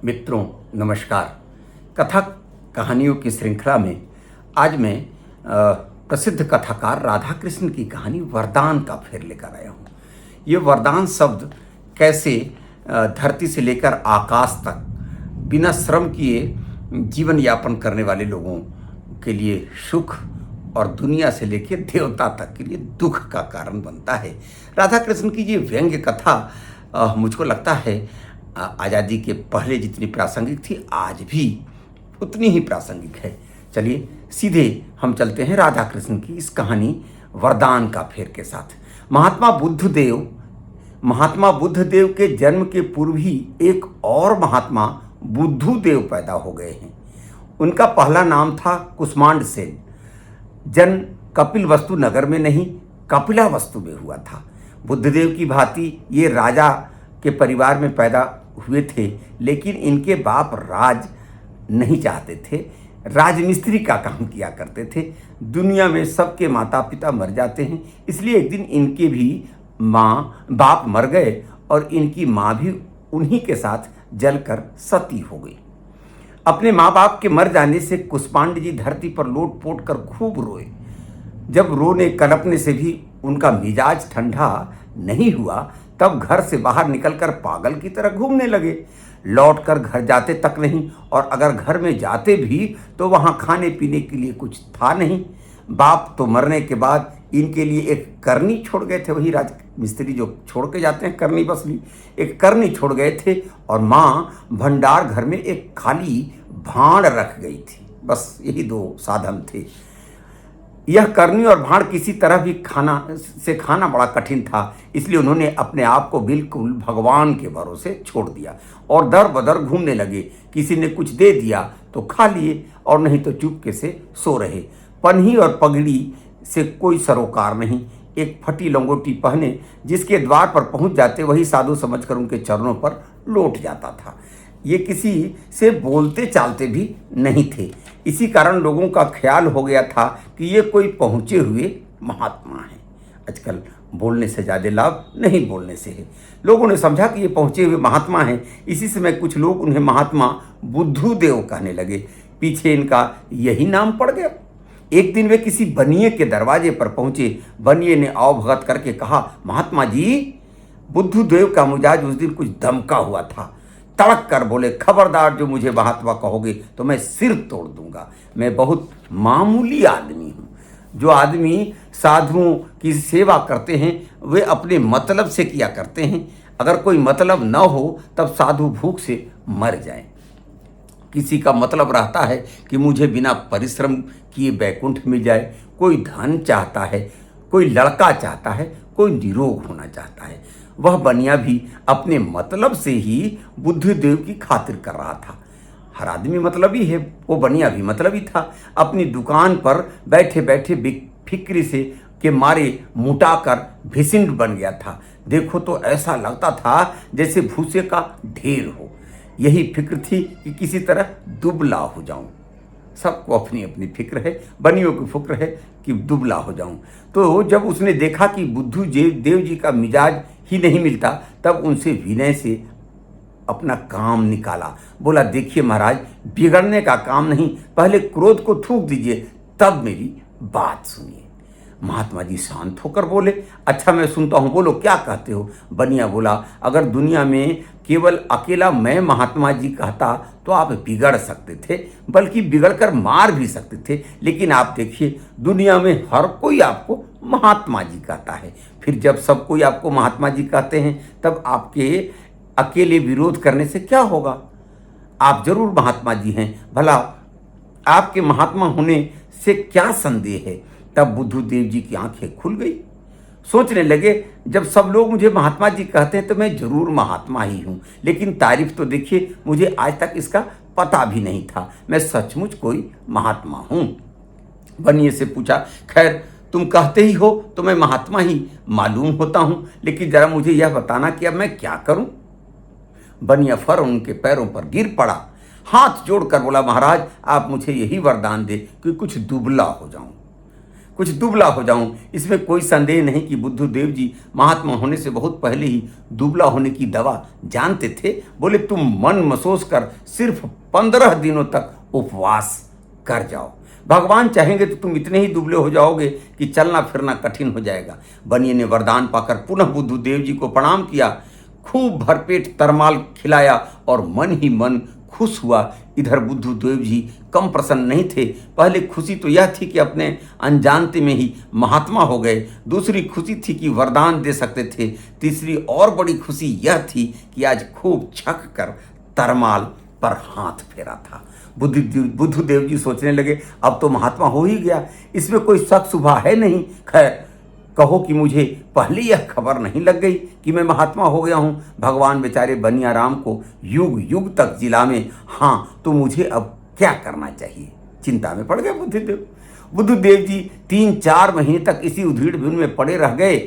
मित्रों नमस्कार। कथा कहानियों की श्रृंखला में आज मैं प्रसिद्ध कथाकार राधा कृष्ण की कहानी वरदान का फेर लेकर आया हूँ। ये वरदान शब्द कैसे धरती से लेकर आकाश तक बिना श्रम किए जीवन यापन करने वाले लोगों के लिए सुख और दुनिया से लेकर देवता तक के लिए दुख का कारण बनता है। राधा कृष्ण की ये व्यंग्य कथा मुझको लगता है आज़ादी के पहले जितनी प्रासंगिक थी आज भी उतनी ही प्रासंगिक है। चलिए सीधे हम चलते हैं राधा कृष्ण की इस कहानी वरदान का फेर के साथ। महात्मा बुद्धदेव के जन्म के पूर्व ही एक और महात्मा बुद्धदेव पैदा हो गए हैं। उनका पहला नाम था कुष्मांड सेन। जन्म कपिलवस्तु नगर में नहीं कपिलावस्तु में हुआ था। बुद्धदेव की भांति ये राजा के परिवार में पैदा हुए थे, लेकिन इनके बाप राज नहीं चाहते थे, राजमिस्त्री का काम किया करते थे। दुनिया में सबके माता पिता मर जाते हैं, इसलिए एक दिन इनके भी बाप मर गए और इनकी माँ भी उन्हीं के साथ जलकर सती हो गई। अपने माँ बाप के मर जाने से कुष्मांड जी धरती पर लोट पोट कर खूब रोए। जब रोने कलपने से भी उनका मिजाज ठंडा नहीं हुआ, तब घर से बाहर निकलकर पागल की तरह घूमने लगे। लौटकर घर जाते तक नहीं, और अगर घर में जाते भी तो वहाँ खाने पीने के लिए कुछ था नहीं। बाप तो मरने के बाद इनके लिए एक करनी छोड़ गए थे, वही राज मिस्त्री जो छोड़ के जाते हैं करनी बसली, एक करनी छोड़ गए थे। और माँ भंडार घर में एक खाली भांड रख गई थी। बस यही दो साधन थे। यह करनी और भांड किसी तरह भी खाना बड़ा कठिन था, इसलिए उन्होंने अपने आप को बिल्कुल भगवान के भरोसे छोड़ दिया और दर बदर घूमने लगे। किसी ने कुछ दे दिया तो खा लिए, और नहीं तो चुपके से सो रहे। पन्ही और पगड़ी से कोई सरोकार नहीं। एक फटी लंगोटी पहने जिसके द्वार पर पहुंच जाते वही साधु समझकर उनके चरणों पर लौट जाता था। ये किसी से बोलते चालते भी नहीं थे। इसी कारण लोगों का ख्याल हो गया था कि ये कोई पहुँचे हुए महात्मा है। आजकल बोलने से ज़्यादा लाभ नहीं बोलने से है। लोगों ने समझा कि ये पहुँचे हुए महात्मा हैं। इसी समय कुछ लोग उन्हें महात्मा बुद्धदेव कहने लगे। पीछे इनका यही नाम पड़ गया। एक दिन वे किसी बनिए के दरवाजे पर पहुँचे। बनिए ने आवभगत करके कहा, महात्मा जी, बुद्धदेव का मिजाज उस दिन कुछ दमका हुआ था। तड़क कर बोले, खबरदार जो मुझे महात्मा कहोगे तो मैं सिर तोड़ दूंगा। मैं बहुत मामूली आदमी हूँ। जो आदमी साधुओं की सेवा करते हैं वे अपने मतलब से किया करते हैं। अगर कोई मतलब न हो तब साधु भूख से मर जाएं। किसी का मतलब रहता है कि मुझे बिना परिश्रम किए बैकुंठ मिल जाए। कोई धन चाहता है, कोई लड़का चाहता है, कोई निरोग होना चाहता है। वह बनिया भी अपने मतलब से ही बुद्धदेव की खातिर कर रहा था। हर आदमी मतलबी है, वो बनिया भी मतलबी था। अपनी दुकान पर बैठे बैठे फिक्री से के मारे मुटाकर भिसिंड बन गया था। देखो तो ऐसा लगता था जैसे भूसे का ढेर हो। यही फिक्र थी कि किसी तरह दुबला हो जाऊं। सबको अपनी अपनी फिक्र है। बनियों की फिक्र है कि दुबला हो जाऊं। तो जब उसने देखा कि बुद्धदेव जी का मिजाज ही नहीं मिलता, तब उनसे विनय से अपना काम निकाला। बोला, देखिए महाराज, बिगड़ने का काम नहीं, पहले क्रोध को थूक दीजिए, तब मेरी बात सुनिए। महात्मा जी शांत होकर बोले, अच्छा मैं सुनता हूँ, बोलो क्या कहते हो। बनिया बोला, अगर दुनिया में केवल अकेला मैं महात्मा जी कहता तो आप बिगड़ सकते थे, बल्कि बिगड़कर मार भी सकते थे। लेकिन आप देखिए, दुनिया में हर कोई आपको महात्मा जी कहता है। फिर जब सब कोई आपको महात्मा जी कहते हैं, तब आपके अकेले विरोध करने से क्या होगा। आप जरूर महात्मा जी हैं, भला आपके महात्मा होने से क्या संदेह है। तब बुद्धदेव जी की आंखें खुल गई। सोचने लगे, जब सब लोग मुझे महात्मा जी कहते हैं तो मैं जरूर महात्मा ही हूँ। लेकिन तारीफ तो देखिए, मुझे आज तक इसका पता भी नहीं था। मैं सचमुच कोई महात्मा हूँ। बनिए से पूछा, खैर तुम कहते ही हो तो मैं महात्मा ही मालूम होता हूँ, लेकिन जरा मुझे यह बताना कि अब मैं क्या करूँ। बनिया फौरन उनके पैरों पर गिर पड़ा, हाथ जोड़कर बोला, महाराज आप मुझे यही वरदान दे कि कुछ दुबला हो जाऊं। कुछ दुबला हो जाऊं। इसमें कोई संदेह नहीं कि बुद्धदेव जी महात्मा होने से बहुत पहले ही दुबला होने की दवा जानते थे। बोले तुम मन मसोस कर सिर्फ 15 दिनों तक उपवास कर जाओ, भगवान चाहेंगे तो तुम इतने ही दुबले हो जाओगे कि चलना फिरना कठिन हो जाएगा। बनिए ने वरदान पाकर पुनः बुद्धदेव जी को प्रणाम किया, खूब भरपेट तरमाल खिलाया और मन ही मन खुश हुआ। इधर बुद्धदेव जी कम प्रसन्न नहीं थे। पहले खुशी तो यह थी कि अपने अनजानते में ही महात्मा हो गए, दूसरी खुशी थी कि वरदान दे सकते थे, तीसरी और बड़ी खुशी यह थी कि आज खूब छक कर तरमाल पर हाथ फेरा था। बुद्धदेव जी सोचने लगे अब तो महात्मा हो ही गया, इसमें कोई शक शुबा है नहीं। खैर कहो कि मुझे पहले यह खबर नहीं लग गई कि मैं महात्मा हो गया हूँ। भगवान बेचारे बनियाराम को युग युग तक जिलावे, हाँ तो मुझे अब क्या करना चाहिए। चिंता में पड़ गए बुद्धदेव जी 3-4 महीने तक इसी उधेड़ बुन में पड़े रह गए।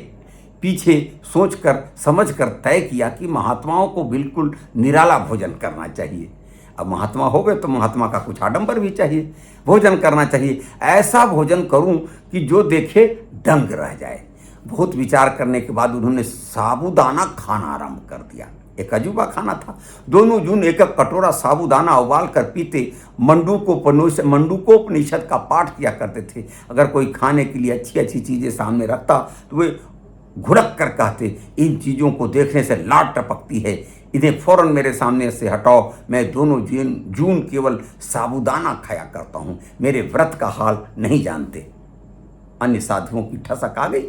पीछे सोचकर समझकर तय किया कि महात्माओं को बिल्कुल निराला भोजन करना चाहिए। अब महात्मा हो गए तो महात्मा का कुछ आडंबर भी चाहिए, भोजन करना चाहिए। ऐसा भोजन करूं कि जो देखे दंग रह जाए। बहुत विचार करने के बाद उन्होंने साबूदाना खाना आरंभ कर दिया। एक अजूबा खाना था। दोनों जून एक एक कटोरा साबूदाना उबाल कर पीते, मंडूकोपनिषद का पाठ किया करते थे। अगर कोई खाने के लिए अच्छी अच्छी चीज़ें सामने रखता तो वे घुड़क कर कहते, इन चीज़ों को देखने से लाट टपकती है, इन्हें फौरन मेरे सामने से हटाओ। मैं दोनों जून केवल साबूदाना खाया करता हूँ, मेरे व्रत का हाल नहीं जानते। अन्य साधुओं की ठसक आ गई।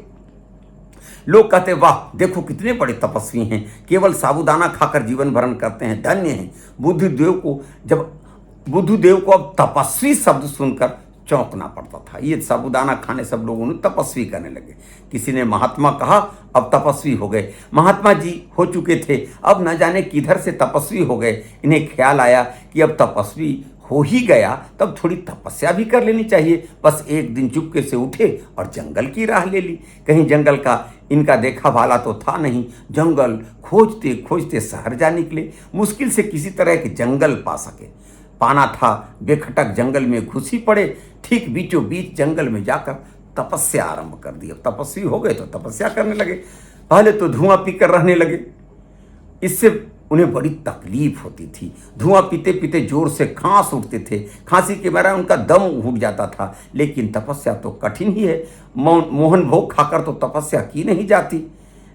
लोग कहते वाह देखो कितने बड़े तपस्वी हैं, केवल साबूदाना खाकर जीवन भरण करते हैं, धन्य हैं। बुद्धदेव को अब तपस्वी शब्द सुनकर चौंकना पड़ता था। ये साबूदाना खाने सब लोगों ने तपस्वी करने लगे। किसी ने महात्मा कहा, अब तपस्वी हो गए। महात्मा जी हो चुके थे, अब न जाने किधर से तपस्वी हो गए। इन्हें ख्याल आया कि अब तपस्वी हो ही गया तब थोड़ी तपस्या भी कर लेनी चाहिए। बस एक दिन चुपके से उठे और जंगल की राह ले ली। कहीं जंगल का इनका देखा भाला तो था नहीं। जंगल खोजते खोजते शहर जा निकले। मुश्किल से किसी तरह के जंगल पा सके। पाना था, बेखटक जंगल में घुस ही पड़े। ठीक बीचों बीच जंगल में जाकर तपस्या आरंभ कर दी। अब तपस्वी हो गए तो तपस्या करने लगे। पहले तो धुआं पीकर रहने लगे, इससे उन्हें बड़ी तकलीफ होती थी। धुआं पीते पीते जोर से खांस उठते थे, खांसी के मारे उनका दम घुट जाता था। लेकिन तपस्या तो कठिन ही है। मोहन भोग खाकर तो तपस्या की नहीं जाती,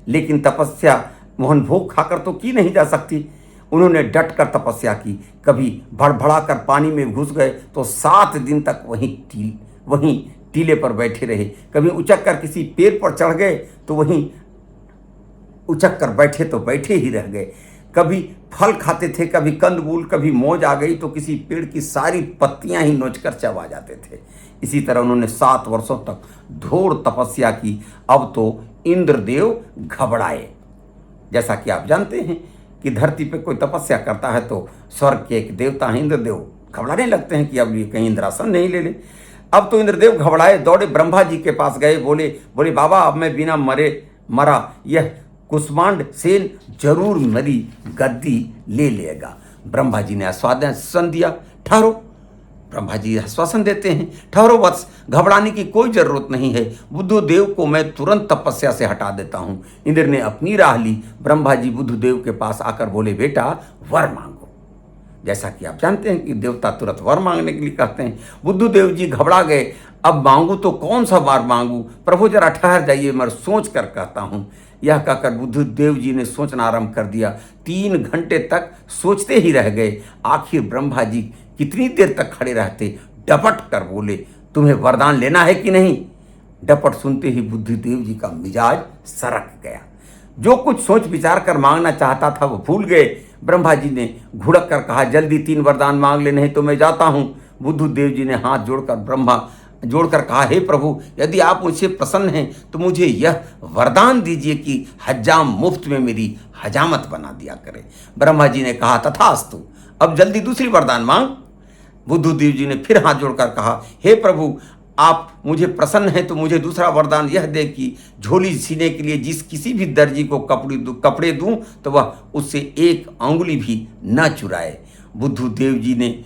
लेकिन तपस्या मोहन भोग खाकर तो की नहीं जा सकती। उन्होंने डट कर तपस्या की। कभी भड़भड़ा कर पानी में घुस गए तो 7 दिन तक वहीं टीले पर बैठे रहे। कभी उचक कर किसी पेड़ पर चढ़ गए तो वहीं उचक कर बैठे तो बैठे ही रह गए। कभी फल खाते थे, कभी कंदमूल, कभी मौज आ गई तो किसी पेड़ की सारी पत्तियां ही नोचकर चबा जाते थे। इसी तरह उन्होंने 7 वर्षों तक घोर तपस्या की। अब तो इंद्रदेव घबराए। जैसा कि आप जानते हैं कि धरती पे कोई तपस्या करता है तो स्वर्ग के एक देवता हैं इंद्रदेव, घबराने लगते हैं कि अब ये कहीं इंद्रासन नहीं ले ले। अब तो इंद्रदेव घबराए, दौड़े ब्रह्मा जी के पास गए। बोले बाबा अब मैं बिना मरा यह कुष्मांड सेन जरूर मेरी गद्दी ले लेगा। ब्रह्मा जी ने आश्वासन दिया, ठहरो। ब्रह्मा जी आश्वासन देते हैं, ठहरो वत्स, घबराने की कोई जरूरत नहीं है। बुद्धदेव को मैं तुरंत तपस्या से हटा देता हूँ। इंद्र ने अपनी राह ली। ब्रह्मा जी बुद्धदेव के पास आकर बोले, बेटा वर मांगो। जैसा कि आप जानते हैं कि देवता तुरंत वर मांगने के लिए कहते हैं। बुद्धदेव जी घबरा गए, अब मांगू तो कौन सा वर मांगू, प्रभु जरा ठहर जाइए, मैं सोच कर कहता हूँ। यह कहकर बुद्धदेव जी ने सोचना आरंभ कर दिया। 3 घंटे तक सोचते ही रह गए। आखिर ब्रह्मा जी कितनी देर तक खड़े रहते, डपट कर बोले, तुम्हें वरदान लेना है कि नहीं। डपट सुनते ही बुद्धदेव जी का मिजाज सरक गया। जो कुछ सोच विचार कर मांगना चाहता था वो भूल गए। ब्रह्मा जी ने घुड़क कर कहा, जल्दी 3 वरदान मांग ले, नहीं तो मैं जाता हूँ। बुद्धदेव जी ने हाथ जोड़कर कहा, हे प्रभु, यदि आप मुझसे प्रसन्न हैं तो मुझे यह वरदान दीजिए कि हज्जाम मुफ्त में मेरी हजामत बना दिया करे। ब्रह्मा जी ने कहा, तथास्तु, अब जल्दी दूसरी वरदान मांग। बुद्धदेव जी ने फिर हाथ जोड़कर कहा, हे प्रभु, आप मुझे प्रसन्न हैं तो मुझे दूसरा वरदान यह दे कि झोली सीने के लिए जिस किसी भी दर्जी को कपड़े दूं तो वह उससे 1 अंगुली भी न चुराए। बुद्धदेव जी ने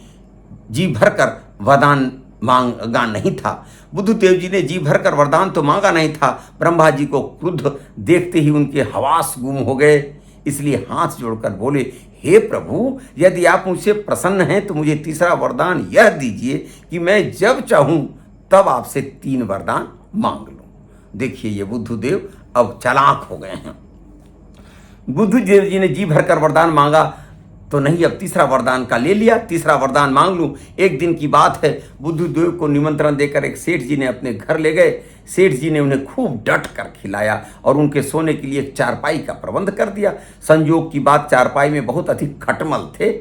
जी भरकर वरदान मांगा नहीं था। बुद्धदेव जी ने जी भरकर वरदान तो मांगा नहीं था। ब्रह्मा जी को क्रुद्ध देखते ही उनके हवास गुम हो गए, इसलिए हाथ जोड़कर बोले, हे प्रभु, यदि आप मुझसे प्रसन्न हैं तो मुझे तीसरा वरदान यह दीजिए कि मैं जब चाहूं तब आपसे 3 वरदान मांग लूं। देखिए ये बुद्धदेव अब चालाक हो गए हैं। बुद्धदेव जी ने जी भरकर वरदान मांगा तो नहीं, अब तीसरा वरदान का ले लिया, तीसरा वरदान मांग लूं। एक दिन की बात है, बुद्धदेव को निमंत्रण देकर एक सेठ जी ने अपने घर ले गए। सेठ जी ने उन्हें खूब डट कर खिलाया और उनके सोने के लिए एक चारपाई का प्रबंध कर दिया। संयोग की बात, चारपाई में बहुत अधिक खटमल थे।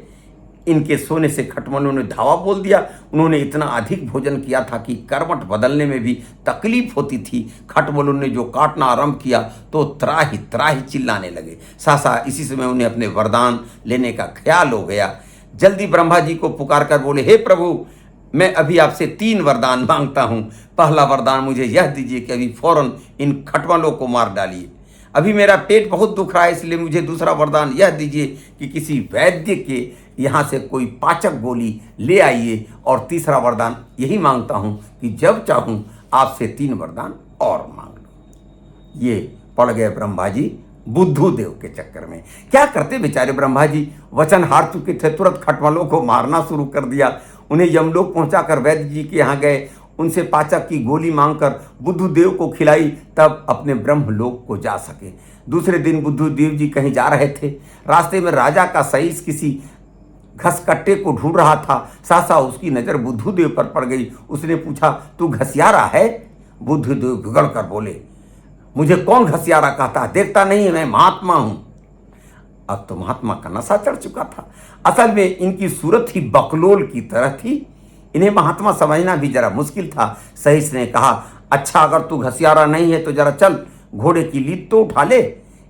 इनके सोने से खटमलों ने धावा बोल दिया। उन्होंने इतना अधिक भोजन किया था कि करवट बदलने में भी तकलीफ होती थी। खटमलों ने जो काटना आरंभ किया तो त्राही त्राही चिल्लाने लगे। सासा इसी समय उन्हें अपने वरदान लेने का ख्याल हो गया। जल्दी ब्रह्मा जी को पुकार कर बोले, हे प्रभु, मैं अभी आपसे 3 वरदान मांगता हूँ। पहला वरदान मुझे यह दीजिए कि अभी फौरन इन खटमलों को मार डालिए। अभी मेरा पेट बहुत दुख रहा है, इसलिए मुझे दूसरा वरदान यह दीजिए कि किसी वैद्य के यहाँ से कोई पाचक गोली ले आइए। और तीसरा वरदान यही मांगता हूँ कि जब चाहूँ आपसे 3 वरदान और मांग लो। ये पड़ गए ब्रह्मा जी बुद्धदेव के चक्कर में। क्या करते बेचारे ब्रह्मा जी, वचन हार चुके थे, तुरंत खटमलों को मारना शुरू कर दिया। उन्हें यमलोक पहुंचाकर वैद्य जी के यहाँ गए, उनसे पाचक की गोली मांगकर बुद्धदेव को खिलाई, तब अपने ब्रह्मलोक को जा सके। दूसरे दिन बुद्धदेव जी कहीं जा रहे थे। रास्ते में राजा का सईस किसी घसकट्टे को ढूंढ रहा था। सहसा उसकी नजर बुद्धदेव पर पड़ गई। उसने पूछा, तू घसियारा है? बुद्धदेव बिगड़ कर बोले, मुझे कौन घसियारा कहता, देखता नहीं है मैं महात्मा हूं। अब तो महात्मा का नशा चढ़ चुका था। असल में इनकी सूरत ही बकलोल की तरह थी। इन्हें महात्मा समझना भी जरा मुश्किल था। सहीस ने कहा, अच्छा अगर तू घसियारा नहीं है तो जरा चल, घोड़े की लीद तो उठा ले।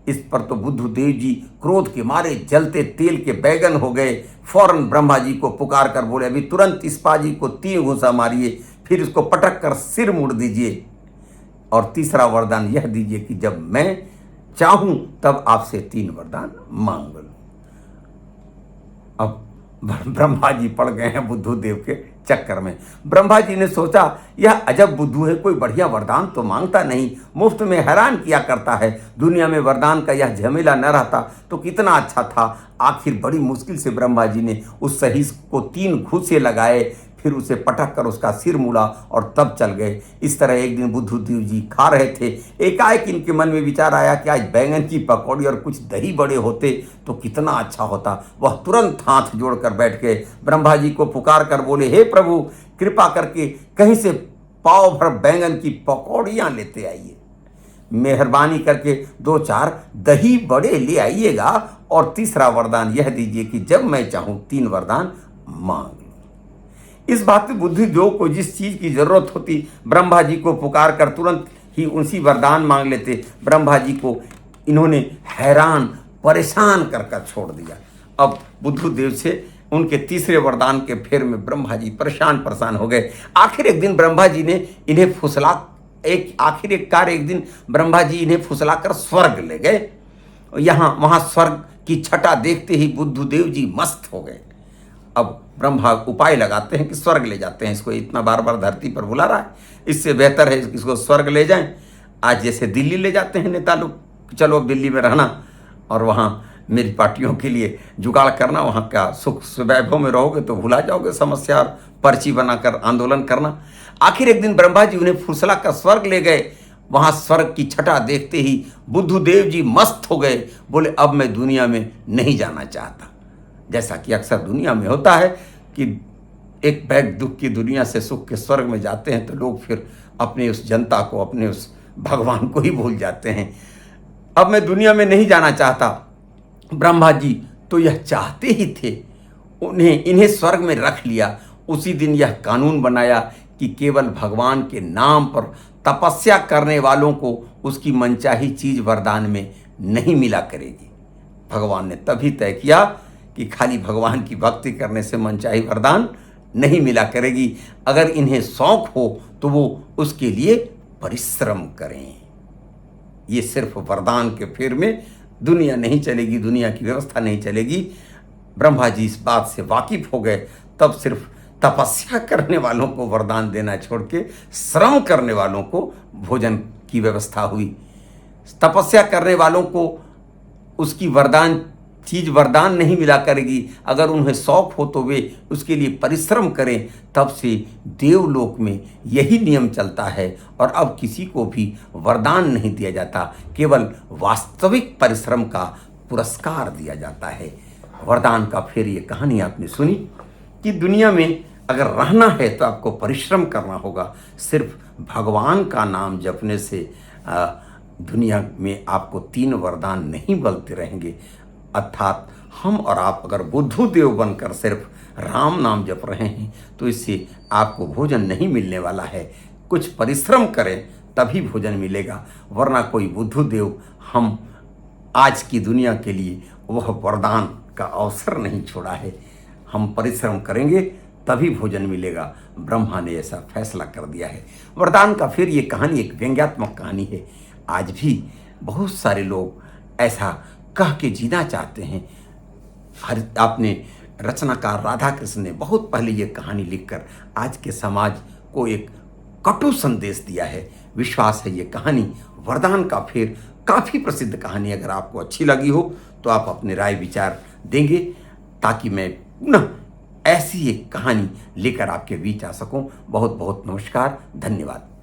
इस पर तो बुद्धदेव जी क्रोध के मारे जलते तेल के बैगन हो गए। फौरन ब्रह्मा जी को पुकार कर बोले, अभी तुरंत इस पाजी को 3 घूंसा मारिए, फिर इसको पटक कर सिर मुड़ दीजिए। और तीसरा वरदान यह दीजिए कि जब मैं चाहूं तब आपसे 3 वरदान मांग लूं। अब ब्रह्मा जी पड़ गए हैं बुद्धदेव के चक्कर में। ब्रह्मा जी ने सोचा, यह अजब बुद्धू है, कोई बढ़िया वरदान तो मांगता नहीं, मुफ्त में हैरान किया करता है। दुनिया में वरदान का यह झमेला न रहता तो कितना अच्छा था। आखिर बड़ी मुश्किल से ब्रह्मा जी ने उस सहीस को 3 घूंसे लगाए, फिर उसे पटक कर उसका सिर मुड़ा और तब चल गए। इस तरह एक दिन बुद्धदेव जी खा रहे थे। एकाएक इनके मन में विचार आया कि आज बैंगन की पकौड़ी और कुछ दही बड़े होते तो कितना अच्छा होता। वह तुरंत हाथ जोड़कर बैठ गए। ब्रह्मा जी को पुकार कर बोले, हे प्रभु, कृपा करके कहीं से पाव भर बैंगन की पकौड़ियाँ लेते आइए। मेहरबानी करके 2-4 दही बड़े ले आइएगा। और तीसरा वरदान यह दीजिए कि जब मैं चाहूँ 3 वरदान मांग। इस बात में बुद्धदेव को जिस चीज की जरूरत होती, ब्रह्मा जी को पुकार कर तुरंत ही उसी वरदान मांग लेते। ब्रह्मा जी को इन्होंने हैरान परेशान कर छोड़ दिया। अब बुद्धदेव से उनके तीसरे वरदान के फेर में ब्रह्मा जी परेशान हो गए। आखिर एक दिन ब्रह्मा जी ने इन्हें ब्रह्मा जी इन्हें फुसला कर स्वर्ग ले गए। वहां स्वर्ग की छटा देखते ही बुद्धदेव जी मस्त हो गए। अब ब्रह्मा उपाय लगाते हैं कि स्वर्ग ले जाते हैं, इसको इतना बार बार धरती पर बुला रहा है, इससे बेहतर है इसको स्वर्ग ले जाएं। आज जैसे दिल्ली ले जाते हैं नेता लोग, चलो अब दिल्ली में रहना और वहाँ मेरी पार्टियों के लिए जुगाड़ करना, वहाँ का सुख वैभव में रहोगे तो भुला जाओगे समस्या और पर्ची बनाकर आंदोलन करना। आखिर एक दिन ब्रह्मा जी उन्हें फुसला कर स्वर्ग ले गए। वहाँ स्वर्ग की छटा देखते ही बुद्धदेव जी मस्त हो गए। बोले, अब मैं दुनिया में नहीं जाना चाहता। जैसा कि अक्सर दुनिया में होता है कि एक बैग दुख की दुनिया से सुख के स्वर्ग में जाते हैं तो लोग फिर अपने उस जनता को, अपने उस भगवान को ही भूल जाते हैं। अब मैं दुनिया में नहीं जाना चाहता। ब्रह्मा जी तो यह चाहते ही थे, इन्हें स्वर्ग में रख लिया। उसी दिन यह कानून बनाया कि केवल भगवान के नाम पर तपस्या करने वालों को उसकी मनचाही चीज वरदान में नहीं मिला करेगी। भगवान ने तभी तय किया कि खाली भगवान की भक्ति करने से मनचाही वरदान नहीं मिला करेगी। अगर इन्हें शौक हो तो वो उसके लिए परिश्रम करें। ये सिर्फ वरदान के फेर में दुनिया नहीं चलेगी, दुनिया की व्यवस्था नहीं चलेगी। ब्रह्मा जी इस बात से वाकिफ हो गए। तब सिर्फ तपस्या करने वालों को वरदान देना छोड़ के श्रम करने वालों को भोजन की व्यवस्था हुई। तपस्या करने वालों को उसकी वरदान नहीं मिला करेगी। अगर उन्हें शौक हो तो वे उसके लिए परिश्रम करें। तब से देवलोक में यही नियम चलता है और अब किसी को भी वरदान नहीं दिया जाता, केवल वास्तविक परिश्रम का पुरस्कार दिया जाता है। वरदान का फिर ये कहानी आपने सुनी कि दुनिया में अगर रहना है तो आपको परिश्रम करना होगा। सिर्फ भगवान का नाम जपने से दुनिया में आपको 3 वरदान नहीं मिलते रहेंगे। अर्थात हम और आप अगर बुद्धू देव बनकर सिर्फ राम नाम जप रहे हैं तो इससे आपको भोजन नहीं मिलने वाला है। कुछ परिश्रम करें तभी भोजन मिलेगा, वरना कोई बुद्धू देव हम आज की दुनिया के लिए वह वरदान का अवसर नहीं छोड़ा है। हम परिश्रम करेंगे तभी भोजन मिलेगा। ब्रह्मा ने ऐसा फैसला कर दिया है। वरदान का फिर ये कहानी एक व्यंग्यात्मक कहानी है। आज भी बहुत सारे लोग ऐसा कह के जीना चाहते हैं। आपने रचनाकार राधा कृष्ण ने बहुत पहले ये कहानी लिखकर आज के समाज को एक कटु संदेश दिया है। विश्वास है ये कहानी वरदान का फिर काफ़ी प्रसिद्ध कहानी। अगर आपको अच्छी लगी हो तो आप अपने राय विचार देंगे ताकि मैं पुनः ऐसी एक कहानी लेकर आपके बीच आ सकूं। बहुत बहुत नमस्कार, धन्यवाद।